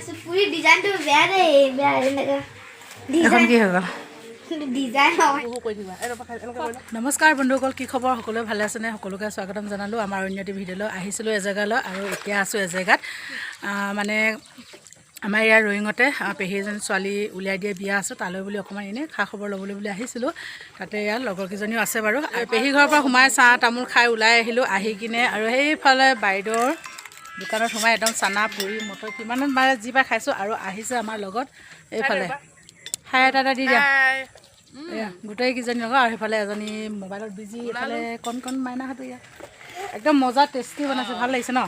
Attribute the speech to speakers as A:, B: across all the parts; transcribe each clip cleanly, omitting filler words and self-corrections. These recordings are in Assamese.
A: पूरी डिजाइन तो बेया दे बेया এনেকা
B: এখন কি হৈ গ'ল
A: ডিজাइन হয়
B: নমস্কাৰ বন্ধুসকল কি খবৰ সকলোৱে ভালে আছেনে সকলোকে স্বাগতম জনালোঁ আমাৰ অন্যটি ভিডিঅ'লৈ আহিছিলোঁ এজেগালৈ আৰু এতিয়া আছোঁ এজেগাত মানে আমাৰ ইয়াৰ ৰয়িঙতে পেহী এজনী ছোৱালী উলিয়াই দিয়ে বিয়া আছোঁ তালৈ বুলি অকণমান এনেই খা খবৰ ল'বলৈ বুলি আহিছিলোঁ তাতে ইয়াৰ লগৰ কেইজনীও আছে বাৰু পেহী ঘৰৰ পৰা সোমাই চাহ তামোল খাই ওলাই আহিলোঁ আহি কিনে আৰু সেইফালে বাইদেউৰ দোকানত সোমাই একদম চানা পুৰি মটৰ কিমান বাৰে যি পাই খাইছোঁ আৰু আহিছে আমাৰ লগত এইফালে হাই এটা দি দিয়া এয়া গোটেইকেইজনী লগত আৰু সেইফালে এজনী মোবাইলত বিজি এইফালে কণ মাইনাহঁতো ইয়াত একদম মজা টেষ্টি বনাইছে ভাল লাগিছে ন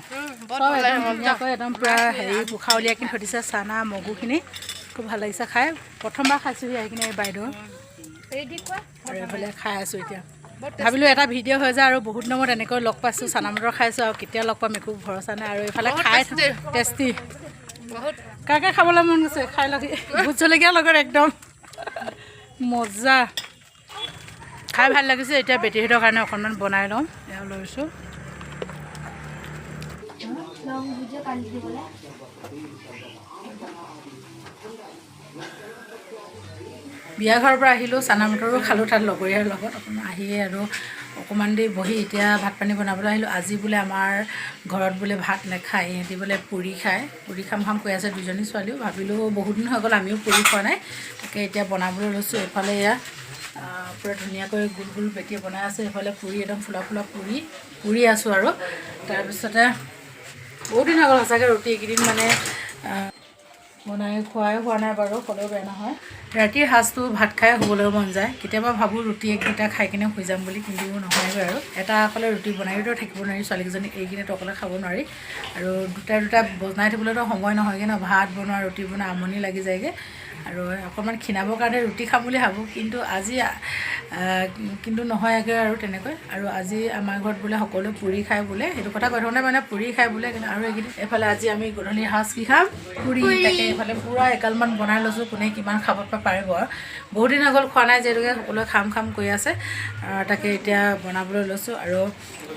B: চব একদম ধুনীয়াকৈ একদম পূৰা হেৰি পোখা উলিয়াই কিনি থৈ দিছে চানা মগুখিনি খুব ভাল লাগিছে খাই প্ৰথমবাৰ খাইছোঁহি আহি কিনে এই বাইদেউ আৰু এইফালে খাই আছোঁ এতিয়া ভাবিলোঁ এটা ভিডিঅ' হৈ যায় আৰু বহুত দিনৰ মূৰত এনেকৈ লগ পাইছোঁ চানা মটৰ খাইছোঁ আৰু কেতিয়া লগ পাম একো ভৰসা নাই আৰু এইফালে খাই টেষ্টি কাকে খাবলৈ মন গৈছে খাই লগ ভোট জলকীয়াৰ লগত একদম মজা খাই ভাল লাগিছে এতিয়া বেটীহঁতৰ কাৰণে অকণমান বনাই লওঁ এয়া লৈছোঁ বিয়া ঘৰৰ পৰা আহিলোঁ চানা মটৰো খালোঁ তাত লগৰীয়াৰ লগত অকণমান আহিয়ে আৰু অকণমান দেৰি বহি এতিয়া ভাত পানী বনাবলৈ আহিলোঁ আজি বোলে আমাৰ ঘৰত বোলে ভাত নাখায় ইহঁতি বোলে পুৰি খায় পুৰি খাম কৈ আছে দুজনী ছোৱালীও ভাবিলোঁ বহুত দিন হৈ গ'ল আমিও পুৰি খোৱা নাই তাকে এতিয়া বনাবলৈ লৈছোঁ এইফালে এয়া পূৰা ধুনীয়াকৈ গোল গোল বেটি বনাই আছে এইফালে পুৰি একদম ফুলা পুৰি আছোঁ আৰু তাৰপিছতে বহুত দিন হৈ গ'ল সঁচাকৈ ৰুটি এইকেইদিন মানে বনাই খোৱাই হোৱা নাই বাৰু ক'লেও বেয়া নহয় ৰাতিৰ সাজটো ভাত খাই শুবলৈও মন যায় কেতিয়াবা ভাবোঁ ৰুটি এক দুটা খাই কিনে শুই যাম বুলি কিন্তু নহয়গৈ আৰু এটা অকলে ৰুটি বনাইতো থাকিব নোৱাৰি ছোৱালীকেইজনী এইকেইদিনতো অকলে খাব নোৱাৰি আৰু দুটা বনাই থাকিবলৈতো সময় নহয়গৈ ন ভাত বনোৱা ৰুটি বনোৱা আমনি লাগি যায়গৈ আৰু অকণমান খীনাবৰ কাৰণে ৰুটি খাম বুলি ভাবোঁ কিন্তু আজি কিন্তু নহয়গৈ আৰু তেনেকৈ আৰু আজি আমাৰ ঘৰত বোলে সকলোৱে পুৰি খাই বোলে সেইটো কথা কৈ থাকোঁতে মানে পুৰি খাই বোলে কিন্তু আৰু এইকেইদিন এইফালে আজি আমি গধূলি সাজ কি খাম পুৰি তাকে এইফালে পূৰা এগালমান বনাই লৈছোঁ কোনে কিমান খাব পাৰিব আৰু বহুত দিন হৈ গ'ল খোৱা নাই যিহেতুকে সকলোৱে খাম কৈ আছে তাকে এতিয়া বনাবলৈ লৈছোঁ আৰু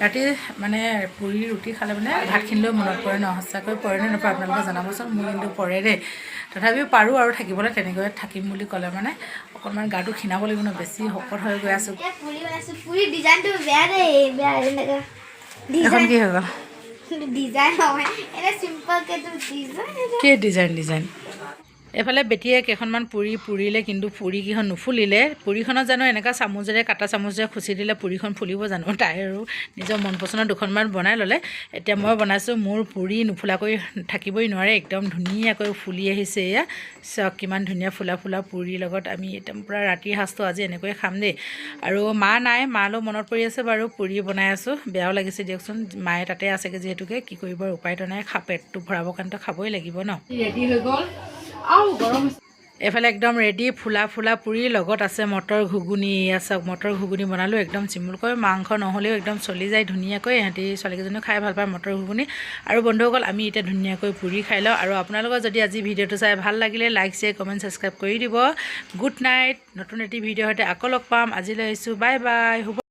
B: ৰাতি মানে পুৰি ৰুটি খালে মানে ভাতখিনিলৈও মনত পৰে ন সঁচাকৈ পৰে নে নপৰে আপোনালোকে জনাবচোন মোৰ কিন্তু পৰে দেই তথাপিও পাৰোঁ আৰু থাকিবলৈ তেনেকৈ থাকিম বুলি ক'লে মানে অকণমান গাটো খীনাব লাগিব ন বেছি শকত হৈ গৈ আছোঁ
A: पूरी डिजाइन तो बेया दे बेया এনেকা
B: এখন কি হৈ গ'ল
A: ডিজাइन হয় এনে সিম্পল কে তো ডিজাइन
B: কি ডিজাইন এইফালে বেটিয়ে কেইখনমান পুৰিলে কিন্তু পুৰিকেইখন নুফুলিলে পুৰিখনত জানো এনেকুৱা চামুচেৰে কাটা চামুচেৰে খুচি দিলে পুৰিখন ফুলিব জানো তাই আৰু নিজৰ মন পচন্দৰ দুখনমান বনাই ল'লে এতিয়া মই বনাইছোঁ মোৰ পুৰি নুফুলাকৈ থাকিবই নোৱাৰে একদম ধুনীয়াকৈ ফুলি আহিছে এয়া চাওক কিমান ধুনীয়া ফুলা পুৰিৰ লগত আমি একদম পূৰা ৰাতিৰ সাজটো আজি এনেকৈয়ে খাম দেই আৰু মা নাই মালৈ মনত পৰি আছে বাৰু পুৰি বনাই আছোঁ বেয়াও লাগিছে দিয়কচোন মায়ে তাতে আছেগৈ যিহেতুকে কি কৰিব উপায়তো নাই পেটটো ভৰাবৰ কাৰণেতো খাবই লাগিব ন ৰেডি হৈ গ'ল এইফালে একদম ৰেডি ফুলা পুৰি লগত আছে মটৰ ঘুগুনি চাওক মটৰ ঘুগুনি বনালোঁ একদম চিম্পুলকৈ মাংস নহ'লেও একদম চলি যায় ধুনীয়াকৈ ইহঁতি ছোৱালীকেইজনীও খাই ভাল পায় মটৰ ঘুগুনি আৰু বন্ধুসকল আমি এতিয়া ধুনীয়াকৈ পুৰি খাই লওঁ আৰু আপোনালোকৰ যদি আজি ভিডিঅ'টো চাই ভাল লাগিলে লাইক শ্বেয়াৰ কমেণ্ট ছাবস্ক্ৰাইব কৰি দিব গুড নাইট নতুন এটি ভিডিঅ'ৰ সৈতে আকৌ লগ পাম আজিলৈ আহিছোঁ বাই বাই